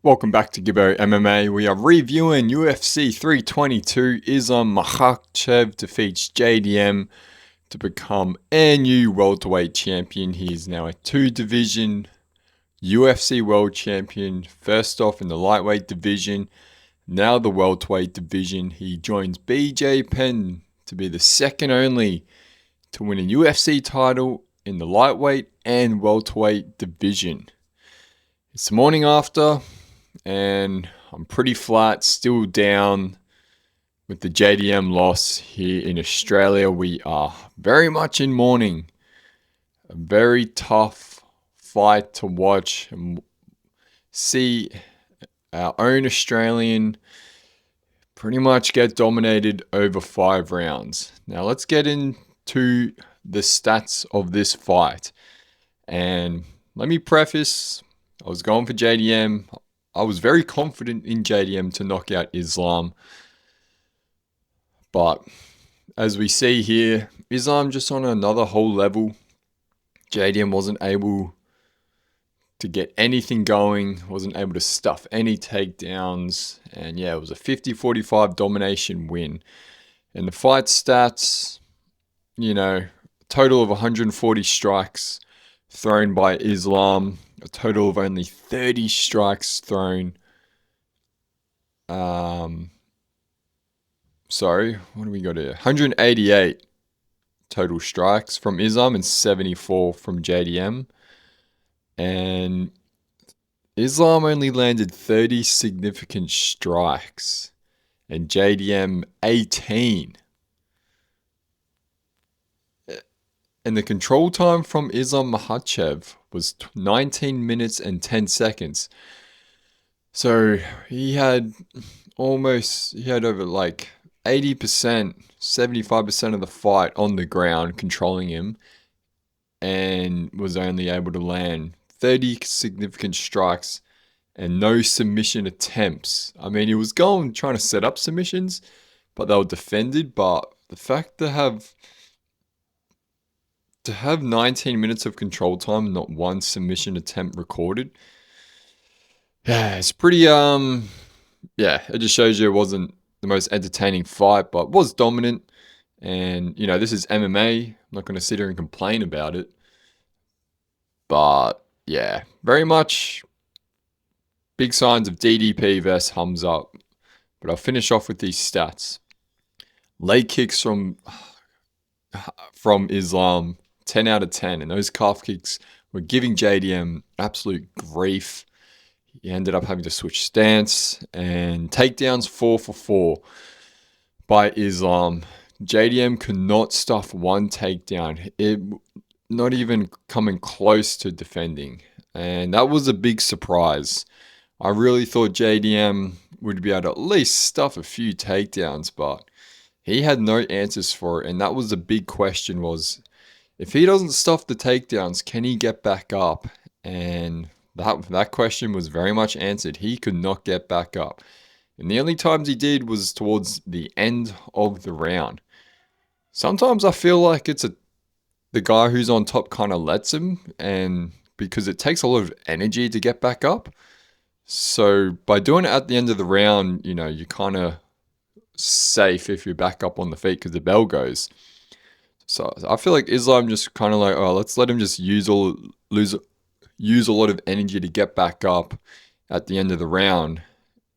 Welcome back to Gibbo MMA. We are reviewing UFC 322. Islam Makhachev defeats JDM to become a new welterweight champion. He is now a two-division UFC world champion. First off in the lightweight division, now the welterweight division. He joins BJ Penn to be the second only to win a UFC title in the lightweight and welterweight division. It's the morning after, and I'm pretty flat, still down with the JDM loss here in Australia. We are very much in mourning. A very tough fight to watch and see our own Australian pretty much get dominated over 5 rounds. Now let's get into the stats of this fight. And let me preface, I was going for JDM. I was very confident in JDM to knock out Islam. But as we see here, Islam just on another whole level. JDM wasn't able to get anything going, wasn't able to stuff any takedowns. And yeah, it was a 50-45 domination win. And the fight stats, total of 140 strikes thrown by Islam. A total of only 30 strikes thrown. Sorry, what do we got here? 188 total strikes from Islam and 74 from JDM. And Islam only landed 30 significant strikes and JDM 18. And the control time from Islam Makhachev was 19 minutes and 10 seconds. So he had over like 80%, 75% of the fight on the ground controlling him, and was only able to land 30 significant strikes and no submission attempts. I mean, he was trying to set up submissions, but they were defended. But the fact to have 19 minutes of control time, not one submission attempt recorded. Yeah, it's pretty, it just shows you it wasn't the most entertaining fight, but was dominant. And, this is MMA. I'm not going to sit here and complain about it. But, yeah, very much big signs of DDP versus Hamza. But I'll finish off with these stats. Leg kicks from Islam, 10 out of 10, and those calf kicks were giving JDM absolute grief. He ended up having to switch stance, and takedowns 4 for 4 by Islam. JDM could not stuff one takedown, not even coming close to defending, and that was a big surprise. I really thought JDM would be able to at least stuff a few takedowns, but he had no answers for it, and that was the big question was, if he doesn't stuff the takedowns, can he get back up? And that question was very much answered. He could not get back up. And the only times he did was towards the end of the round. Sometimes I feel like it's the guy who's on top kind of lets him, and because it takes a lot of energy to get back up. So by doing it at the end of the round, you're kind of safe if you're back up on the feet because the bell goes. So I feel like Islam just kind of like, let's let him just use a lot of energy to get back up at the end of the round,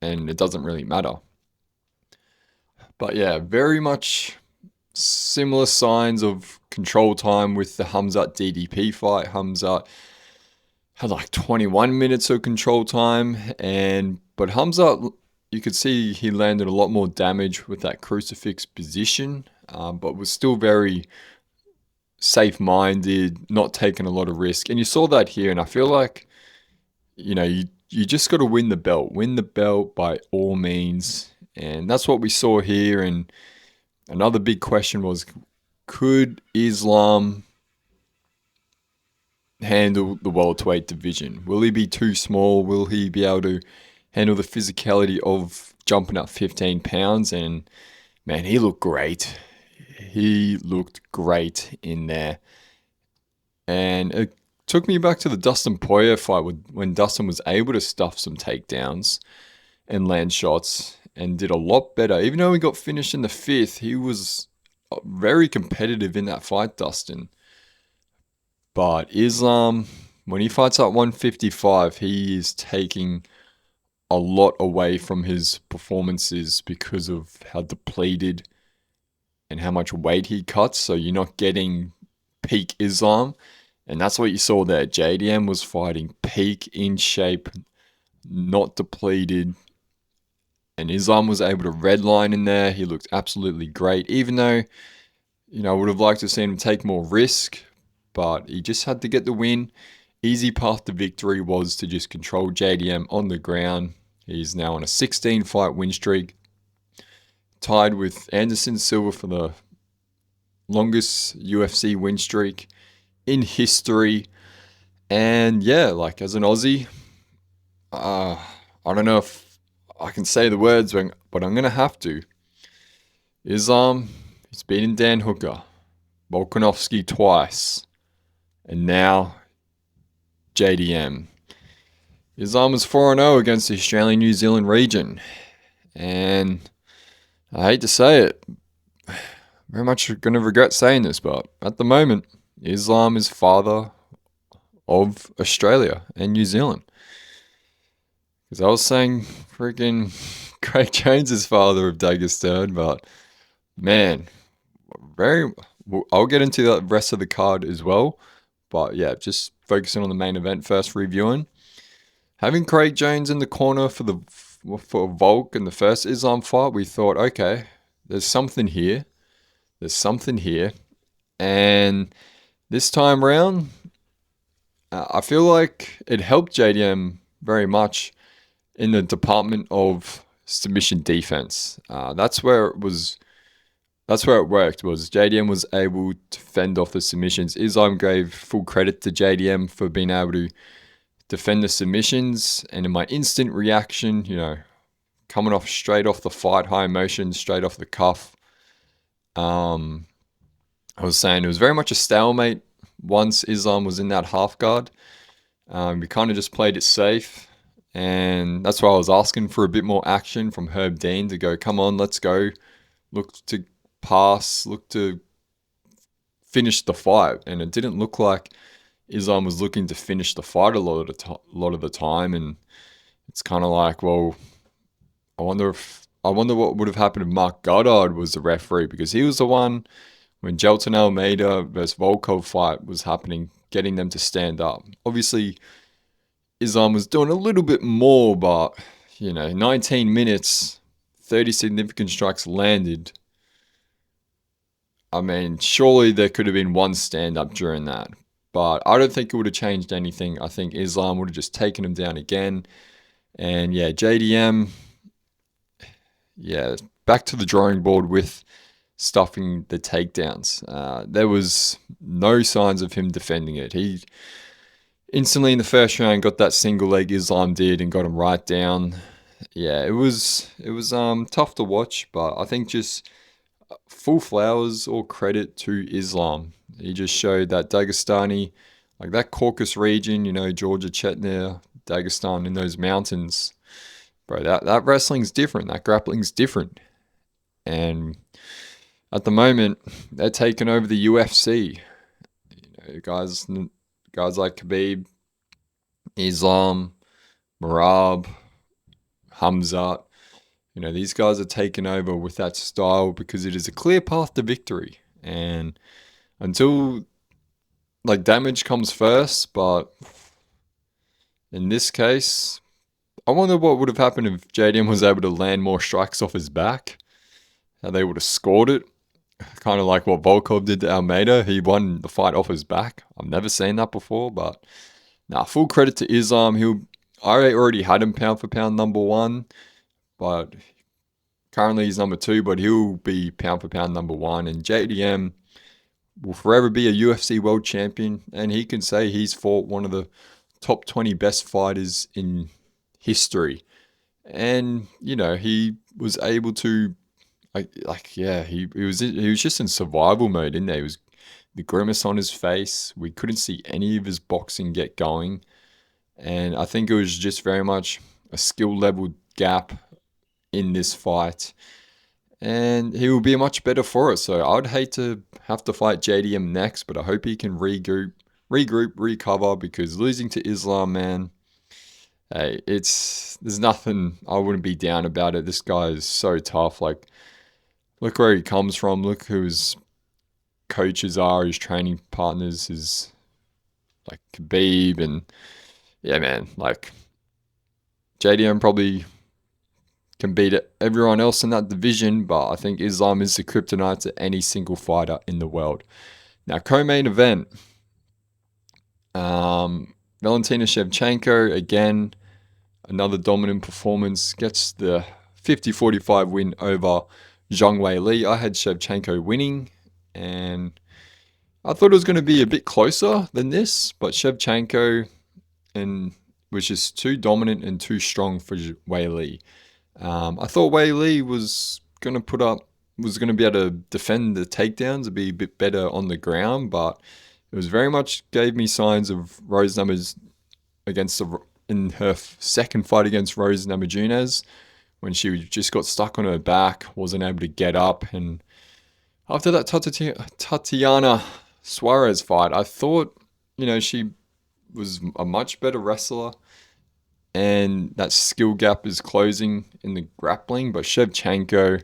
and it doesn't really matter. But yeah, very much similar signs of control time with the Hamzat DDP fight. Hamzat had like 21 minutes of control time, but Hamzat, you could see he landed a lot more damage with that crucifix position. But was still very safe-minded, not taking a lot of risk. And you saw that here, and I feel like, you just got to win the belt. Win the belt by all means. And that's what we saw here. And another big question was, could Islam handle the welterweight division? Will he be too small? Will he be able to handle the physicality of jumping up 15 pounds? And, man, he looked great. He looked great in there. And took me back to the Dustin Poirier fight when Dustin was able to stuff some takedowns and land shots and did a lot better. Even though he got finished in the 5th, he was very competitive in that fight, Dustin. But Islam, when he fights at 155, he is taking a lot away from his performances because of how depleted and how much weight he cuts. So you're not getting peak Islam. And that's what you saw there. JDM was fighting peak, in shape, not depleted. And Islam was able to redline in there. He looked absolutely great, even though, I would have liked to see him take more risk, but he just had to get the win. Easy path to victory was to just control JDM on the ground. He's now on a 16-fight win streak, tied with Anderson Silva for the longest UFC win streak in history. And yeah, as an Aussie, I don't know if I can say the words, but I'm going to have to. Islam, he's beaten Dan Hooker, Volkanovski twice, and now JDM. Islam was 4-0 against the Australian-New Zealand region. And I hate to say it, very much going to regret saying this, but at the moment, Islam is father of Australia and New Zealand. Because I was saying freaking Craig Jones is father of Dagestan, but man, I'll get into the rest of the card as well. But yeah, just focusing on the main event first, reviewing. Having Craig Jones in the corner for Volk in the first Islam fight, we thought, okay, there's something here. And this time round, I feel like it helped JDM very much in the department of submission defense. That's where it worked. Was JDM was able to fend off the submissions. Islam gave full credit to JDM for being able to defend the submissions, and in my instant reaction, coming off straight off the fight, high emotion, straight off the cuff, I was saying it was very much a stalemate once Islam was in that half guard. We kind of just played it safe, and that's why I was asking for a bit more action from Herb Dean to go, come on, let's go, look to pass, look to finish the fight. And it didn't look like Islam was looking to finish the fight a lot of the time, and it's kind of like, well, I wonder what would have happened if Mark Goddard was the referee, because he was the one when Jelton Almeida versus Volkov fight was happening, getting them to stand up. Obviously, Islam was doing a little bit more, but 19 minutes, 30 significant strikes landed. I mean, surely there could have been one stand up during that. But I don't think it would have changed anything. I think Islam would have just taken him down again. And yeah, JDM, back to the drawing board with stuffing the takedowns. There was no signs of him defending it. He instantly in the first round got that single leg Islam did and got him right down. Yeah, it was tough to watch, but I think just full flowers or credit to Islam. He just showed that Dagestani, that Caucasus region, Georgia, Chechnya, Dagestan in those mountains, bro, that wrestling's different. That grappling's different. And at the moment, they're taking over the UFC. Guys like Khabib, Islam, Marab, Hamzat, these guys are taking over with that style because it is a clear path to victory. And until damage comes first, but in this case, I wonder what would have happened if JDM was able to land more strikes off his back. How they would have scored it. Kind of like what Volkov did to Almeida. He won the fight off his back. I've never seen that before, but full credit to Islam. I already had him pound for pound number 1, but currently he's number 2, but he'll be pound for pound number 1. And JDM will forever be a UFC world champion, and he can say he's fought one of the top 20 best fighters in history. And he was able to he was just in survival mode, didn't he? He was the grimace on his face. We couldn't see any of his boxing get going. And I think it was just very much a skill level gap in this fight. And he will be much better for it. So I'd hate to have to fight JDM next, but I hope he can regroup, recover, because losing to Islam, man, hey, there's nothing I wouldn't be down about it. This guy is so tough. Like, look where he comes from. Look who his coaches are, his training partners, his like Khabib, and yeah, man, like JDM probably can beat everyone else in that division, but I think Islam is the kryptonite to any single fighter in the world. Now, co-main event, Valentina Shevchenko, again, another dominant performance, gets the 50-45 win over Zhang Weili. I had Shevchenko winning, and I thought it was going to be a bit closer than this, but Shevchenko was just too dominant and too strong for Weili. I thought Weili was going to be able to defend the takedowns, to be a bit better on the ground, but it was very much gave me signs of Rose Numbers in her second fight against Rose Namajunas, when she just got stuck on her back, wasn't able to get up. And after that Tatiana Suarez fight, I thought, she was a much better wrestler, and that skill gap is closing in the grappling. But Shevchenko,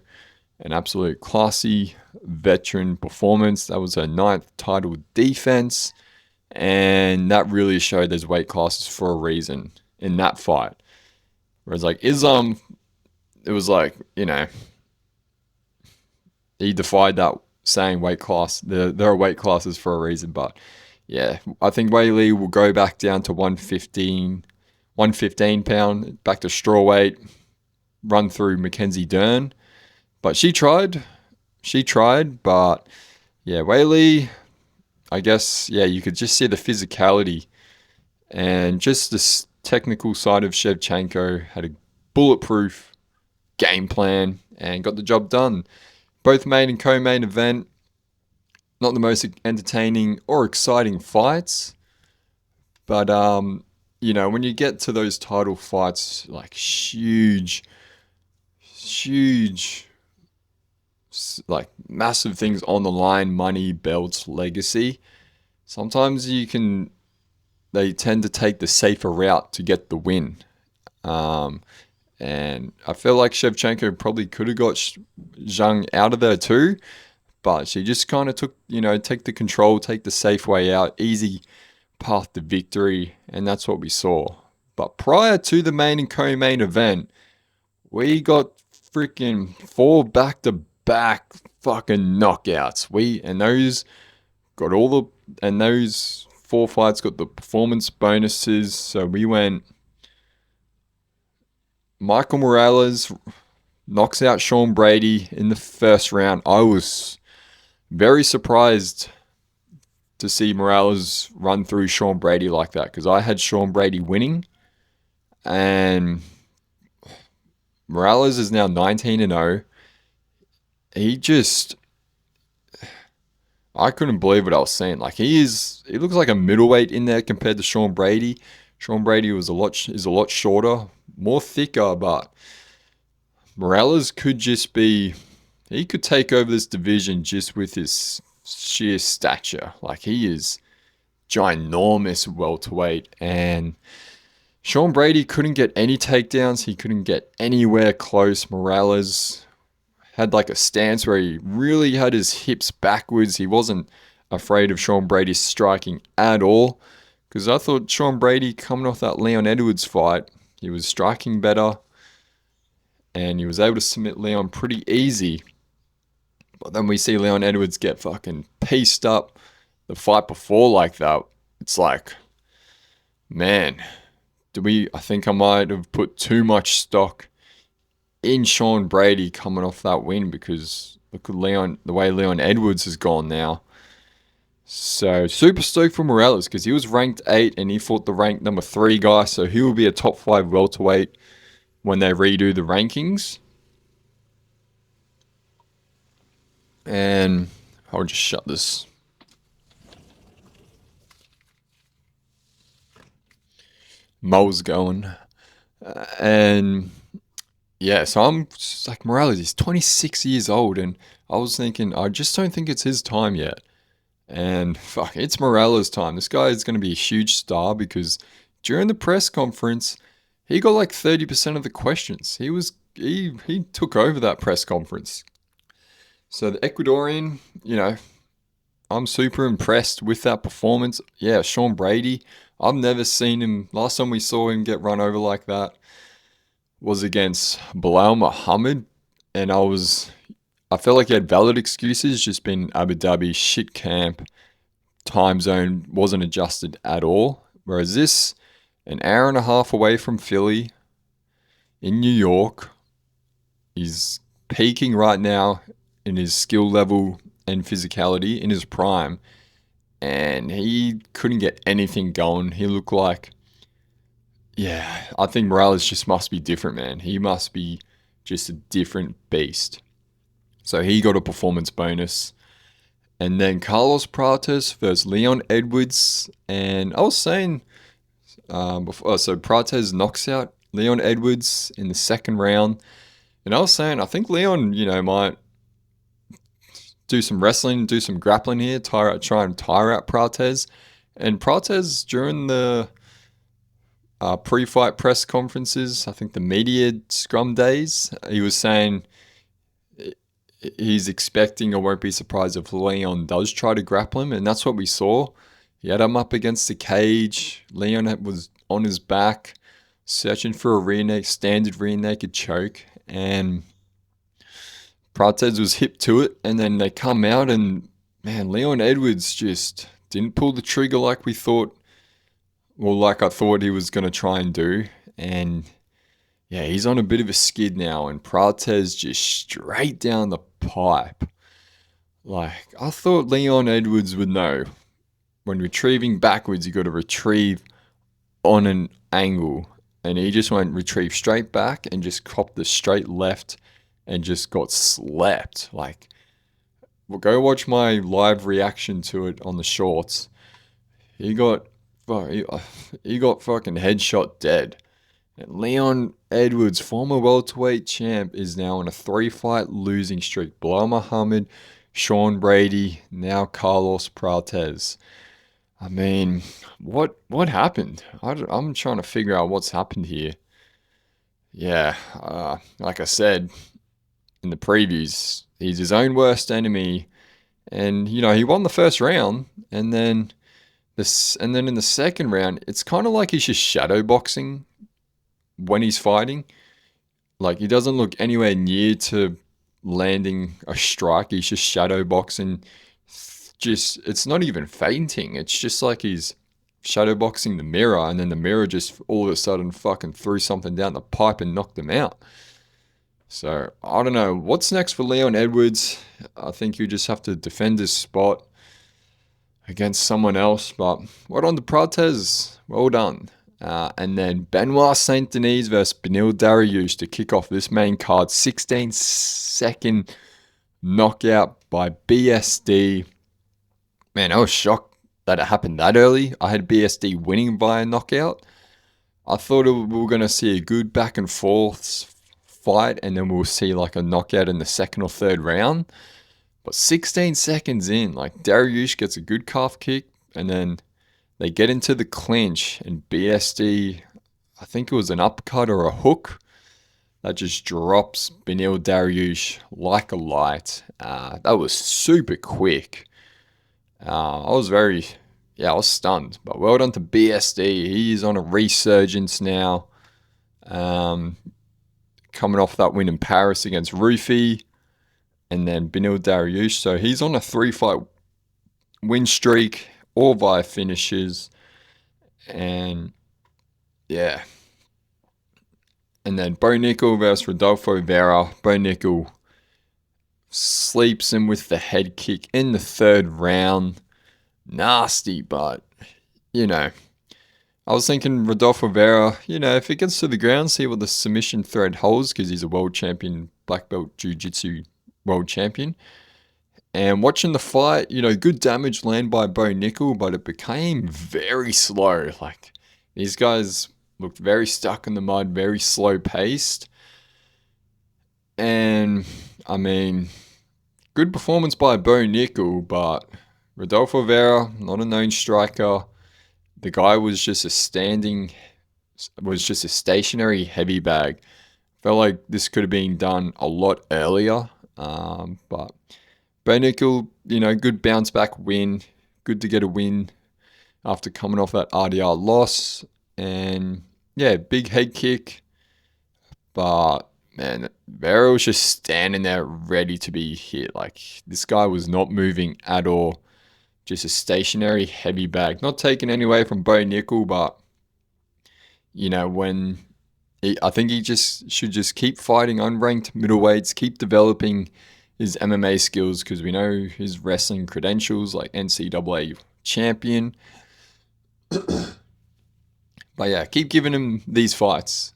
an absolute classy veteran performance. That was her 9th title defense, and that really showed there's weight classes for a reason in that fight. Whereas like Islam, it was like, he defied that saying weight class. There are weight classes for a reason. But yeah, I think Weili will go back down to 115 pound, back to strawweight, run through Mackenzie Dern. But she tried, but yeah, Weili, I guess, yeah, you could just see the physicality and just the technical side of Shevchenko had a bulletproof game plan and got the job done. Both main and co-main event, not the most entertaining or exciting fights, but when you get to those title fights, like huge, like massive things on the line, money, belts, legacy, sometimes they tend to take the safer route to get the win. And I feel like Shevchenko probably could have got Zhang out of there too, but she just kind of took, take the control, take the safe way out, easy path to victory, and that's what we saw. But prior to the main and co-main event, we got freaking 4 back-to-back fucking knockouts. Those 4 fights got the performance bonuses. So we went, Michael Morales knocks out Sean Brady in the first round. I was very surprised to see Morales run through Sean Brady like that, because I had Sean Brady winning, and Morales is now 19-0. I couldn't believe what I was seeing. Like, he looks like a middleweight in there compared to Sean Brady. Sean Brady is a lot shorter, more thicker, but Morales could he could take over this division just with his sheer stature. Like, he is ginormous welterweight, and Sean Brady couldn't get any takedowns. He couldn't get anywhere close. Morales had like a stance where he really had his hips backwards. He wasn't afraid of Sean Brady's striking at all, because I thought Sean Brady, coming off that Leon Edwards fight, he was striking better and he was able to submit Leon pretty easy. But then we see Leon Edwards get fucking pieced up the fight before like that. It's like, man, I think I might have put too much stock in Sean Brady coming off that win, because look at the way Leon Edwards has gone now. So super stoked for Morales, because he was ranked 8 and he fought the ranked number 3 guy, so he will be a top 5 welterweight when they redo the rankings. And I'll just shut this Mo's going. And yeah, so I'm just like, Morales, he's 26 years old, and I was thinking, I just don't think it's his time yet. And fuck, it's Morales' time. This guy is going to be a huge star because during the press conference, he got like 30% of the questions. He took over that press conference. So the Ecuadorian, I'm super impressed with that performance. Yeah, Sean Brady, I've never seen him. Last time we saw him get run over like that was against Bilal Muhammad, and I felt like he had valid excuses, just been Abu Dhabi, shit camp, time zone wasn't adjusted at all. Whereas this, an hour and a half away from Philly, in New York, he's peaking right now in his skill level and physicality in his prime, and he couldn't get anything going. He looked like, yeah, I think Morales just must be different, man. He must be just a different beast. So he got a performance bonus. And then Carlos Prates versus Leon Edwards. And I was saying before, so Prates knocks out Leon Edwards in the second round. And I was saying, I think Leon, might do some wrestling, do some grappling here, try and tire out Prates. And Prates, during the pre-fight press conferences, I think the media scrum days, he was saying he's expecting or won't be surprised if Leon does try to grapple him, and that's what we saw. He had him up against the cage. Leon was on his back, searching for a standard rear naked choke, and Prates was hip to it, and then they come out, and man, Leon Edwards just didn't pull the trigger like we thought, well, like I thought he was going to try and do, and yeah, he's on a bit of a skid now, and Prates just straight down the pipe. Like, I thought Leon Edwards would know. When retrieving backwards, you got to retrieve on an angle. And he just went retrieve straight back and just copped the straight left and just got slept. Like, well, go watch my live reaction to it on the shorts. He got fucking headshot dead. And Leon Edwards, former welterweight champ, is now on a 3-fight losing streak. Bilal Muhammad, Sean Brady, now Carlos Prates. I mean, what happened? I'm trying to figure out what's happened here. Yeah, like I said in the previews, he's his own worst enemy, and he won the first round, and then in the second round, it's kind of like he's just shadow boxing when he's fighting. Like, he doesn't look anywhere near to landing a strike. He's just shadow boxing. It's not even feinting. It's just like he's shadow boxing the mirror, and then the mirror just all of a sudden fucking threw something down the pipe and knocked him out. So, I don't know. What's next for Leon Edwards? I think you just have to defend his spot against someone else. But well done to Prates. Well done. And then Benoit Saint Denis versus Beneil Dariush to kick off this main card. 16-second knockout by BSD. Man, I was shocked that it happened that early. I had BSD winning by a knockout. I thought we were going to see a good back and forth fight, and then we'll see like a knockout in the second or third round. But 16 seconds in, like, Dariush gets a good calf kick, and then they get into the clinch, and BSD, I think it was an uppercut or a hook, that just drops Beneil Dariush like a light. That was super quick. I was stunned. But well done to BSD. He's on a resurgence now. Coming off that win in Paris against Rufy, and then Beneil Dariush. So he's on a 3-fight win streak, all via finishes. And yeah. And then Bo Nickel versus Rodolfo Vera. Bo Nickel sleeps him with the head kick in the third round. Nasty, but, I was thinking Rodolfo Vera, if it gets to the ground, see what the submission thread holds, because he's a world champion, black belt jiu-jitsu world champion. And watching the fight, good damage land by Bo Nickel, but it became very slow. Like, these guys looked very stuck in the mud, very slow paced. And I mean, good performance by Bo Nickel, but Rodolfo Vera, not a known striker. The guy was just a stationary heavy bag. Felt like this could have been done a lot earlier. But Bo Nickel, good bounce back win. Good to get a win after coming off that RDR loss. And yeah, big head kick. But man, Vera was just standing there ready to be hit. Like, this guy was not moving at all. Just a stationary heavy bag. Not taking any away from Bo Nickel, but I think he should just keep fighting unranked middleweights, keep developing his MMA skills, because we know his wrestling credentials, like NCAA champion. But yeah, keep giving him these fights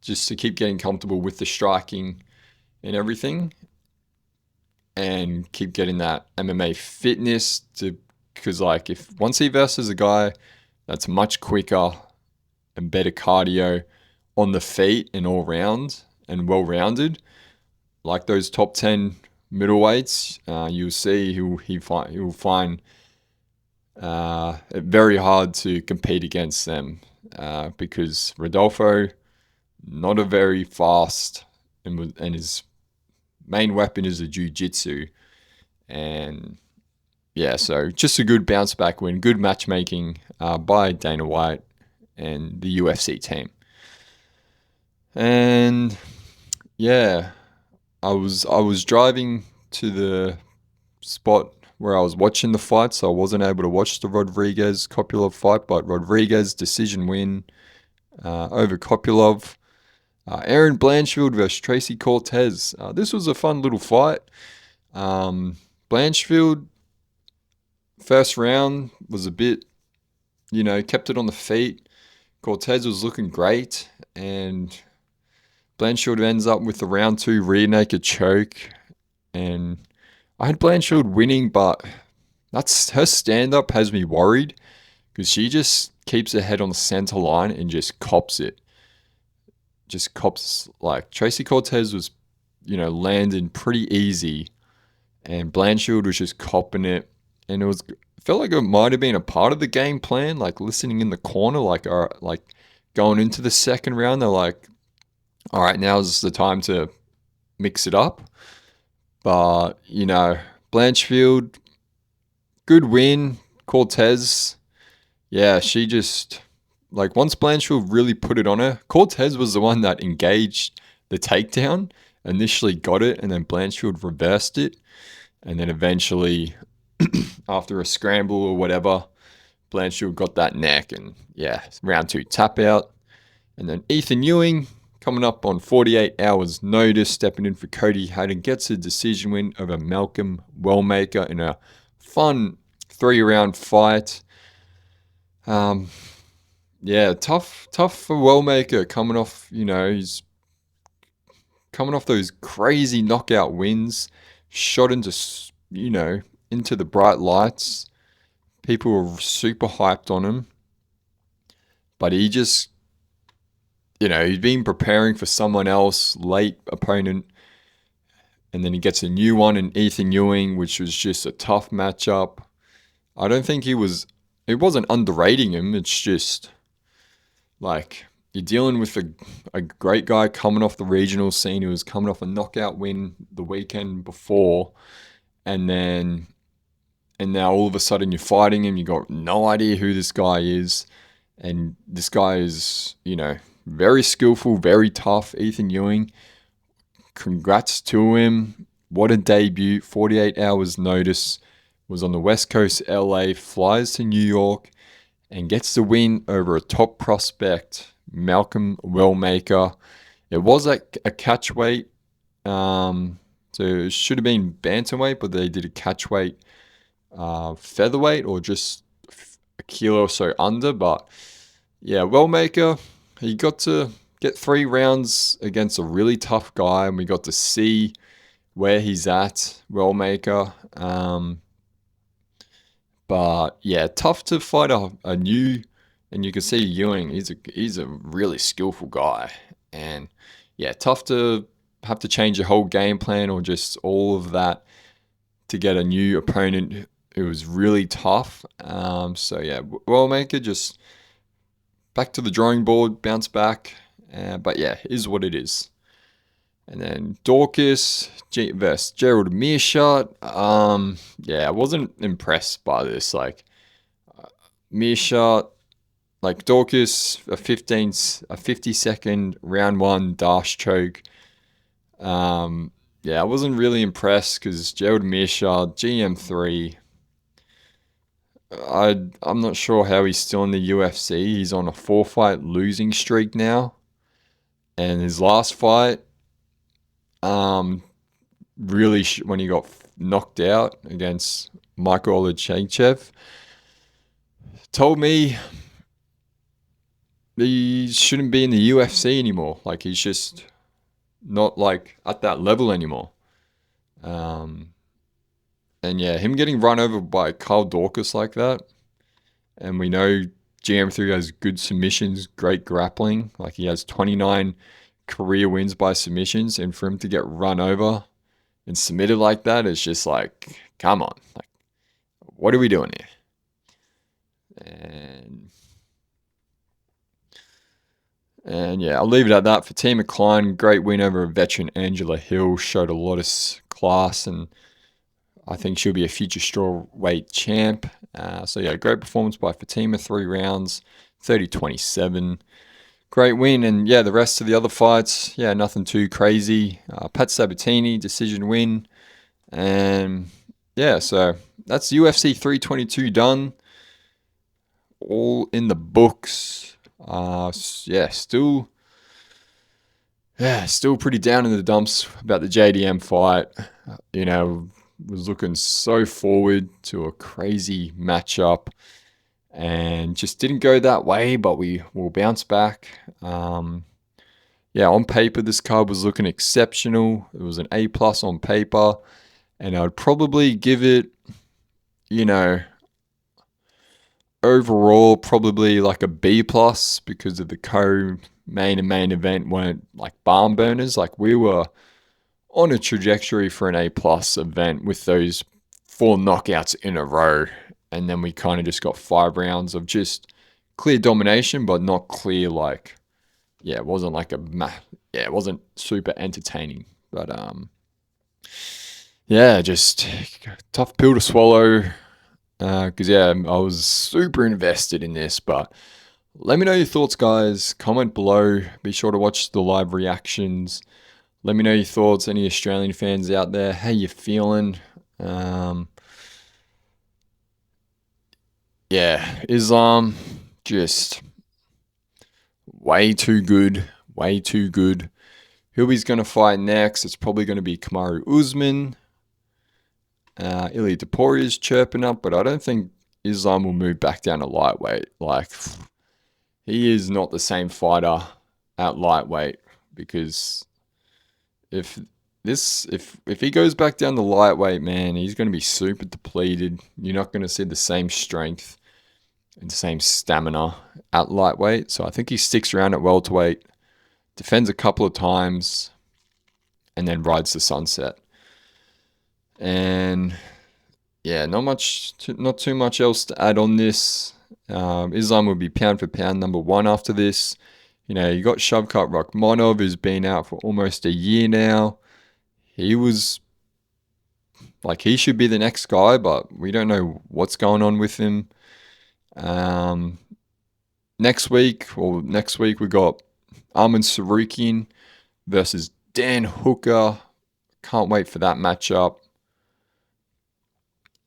just to keep getting comfortable with the striking and everything, and keep getting that MMA fitness because if once he versus a guy that's much quicker and better cardio on the feet and all round and well-rounded, like those top 10 middleweights, you'll see he'll find it very hard to compete against them, because Rodolfo, not a very fast, and his main weapon is the jiu-jitsu. And yeah, so just a good bounce back win, good matchmaking by Dana White and the UFC team. And yeah, I was driving to the spot where I was watching the fight, so I wasn't able to watch the Rodriguez Kopylov fight, but Rodriguez decision win over Kopylov. Aaron Blanchfield versus Tracy Cortez. This was a fun little fight. Blanchfield, first round was a bit, kept it on the feet. Cortez was looking great, and Blanchfield ends up with the round 2 rear naked choke. And I had Blanchfield winning, but her stand-up has me worried, because she just keeps her head on the center line and just cops it. Just cops, like Tracy Cortez was, landing pretty easy, and Blanchfield was just copping it. And it felt like it might have been a part of the game plan, like listening in the corner, like going into the second round, they're like, all right, now's the time to mix it up. But, Blanchfield, good win. Cortez, yeah, she just, once Blanchfield really put it on her, Cortez was the one that engaged the takedown, initially got it, and then Blanchfield reversed it. And then eventually, after a scramble or whatever, Blanchfield got that neck, and yeah, round 2 tap out. And then Ethan Ewing, coming up on 48 hours notice, stepping in for Cody Hayden, gets a decision win over Malcolm Wellmaker in a fun 3-round fight. Yeah, tough for Wellmaker, coming off, he's coming off those crazy knockout wins, shot into the bright lights. People were super hyped on him, but he just, he's been preparing for someone else, late opponent, and then he gets a new one in Ethan Ewing, which was just a tough matchup. I don't think it wasn't underrating him. It's just you're dealing with a great guy coming off the regional scene, who was coming off a knockout win the weekend before, and now all of a sudden you're fighting him. You got no idea who this guy is, and this guy is, very skillful, very tough. Ethan Ewing, congrats to him. What a debut. 48 hours notice. Was on the West Coast, LA, flies to New York, and gets the win over a top prospect, Malcolm Wellmaker. It was a catch weight, so it should have been bantamweight, but they did a catch weight featherweight, or just a kilo or so under. But yeah, Wellmaker, he got to get 3 rounds against a really tough guy, and we got to see where he's at, Wellmaker. But yeah, tough to fight a new And you can see Ewing, he's a really skillful guy. And yeah, tough to have to change your whole game plan or just all of that to get a new opponent. It was really tough. So yeah, Wellmaker just back to the drawing board, bounce back. But yeah, is what it is. And then Dorcas versus Gerald Mearshot. Yeah, I wasn't impressed by this. Like Mearshot, like Dorcas, a 50-second round one dash choke. Yeah, I wasn't really impressed because Gerald Mearshot, GM3. I'm not sure how he's still in the UFC. He's on a 4-fight losing streak now, and his last fight, really when he got knocked out against Michael Olajaychev, told me he shouldn't be in the UFC anymore. Like he's just not like at that level anymore. And yeah, him getting run over by Carl Dorcas like that, and we know GM3 has good submissions, great grappling. Like he has 29 career wins by submissions, and for him to get run over and submitted like that, it's just like, come on, like, what are we doing here? And yeah, I'll leave it at that. Fatima Klein, great win over a veteran Angela Hill, showed a lot of class, and I think she'll be a future strawweight champ. So yeah, great performance by Fatima, 3 rounds, 30-27. Great win. And yeah, the rest of the other fights, yeah, nothing too crazy. Pat Sabatini, decision win. And yeah, so that's UFC 322 done. All in the books. Still pretty down in the dumps about the JDM fight. You know, was looking so forward to a crazy matchup and just didn't go that way, but we will bounce back. On paper, this card was looking exceptional. It was an A+ on paper, and I'd probably give it, overall probably like a B+ because of the co-main and main event weren't like barn burners. Like we were on a trajectory for an A+ event with those 4 knockouts in a row. And then we kind of just got 5 rounds of just clear domination, but not clear like, it wasn't like it wasn't super entertaining. But just tough pill to swallow. Because I was super invested in this. But let me know your thoughts, guys. Comment below. Be sure to watch the live reactions. Let me know your thoughts. Any Australian fans out there, how you feeling? Islam just way too good. Way too good. Who he's going to fight next? It's probably going to be Kamaru Usman. Ilia Toporia's chirping up, but I don't think Islam will move back down to lightweight. Like, he is not the same fighter at lightweight, because if he goes back down to lightweight, man, he's going to be super depleted. You're not going to see the same strength and the same stamina at lightweight. So I think he sticks around at welterweight, defends a couple of times, and then rides the sunset. And not too much else to add on this. Islam will be pound for pound number 1 after this. You got Shavkat Rakhmonov, who's been out for almost a year now. He was like, he should be the next guy, but we don't know what's going on with him. Next week we got Arman Sarukian versus Dan Hooker. Can't wait for that matchup.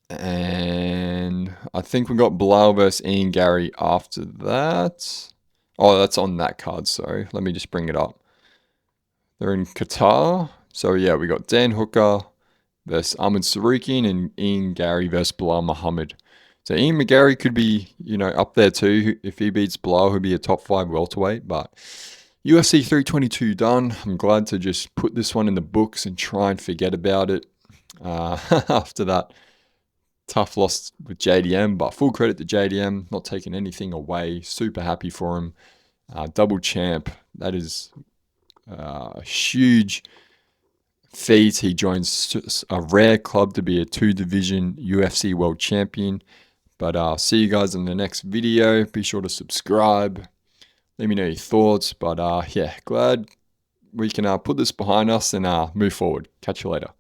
And I think we got Bilal versus Ian Gary after that. Oh, that's on that card, sorry. Let me just bring it up. They're in Qatar. So yeah, we got Dan Hooker versus Ahmed Sarukian and Ian Gary versus Bilal Muhammad. So Ian McGarry could be, up there too. If he beats Bilal, he'll be a top 5 welterweight. But UFC 322 done. I'm glad to just put this one in the books and try and forget about it after that Tough loss with JDM, but full credit to JDM, not taking anything away. Super happy for him. Double champ. That is a huge feat. He joins a rare club to be a 2-division UFC world champion. But see you guys in the next video. Be sure to subscribe. Let me know your thoughts. But yeah, glad we can put this behind us and move forward. Catch you later.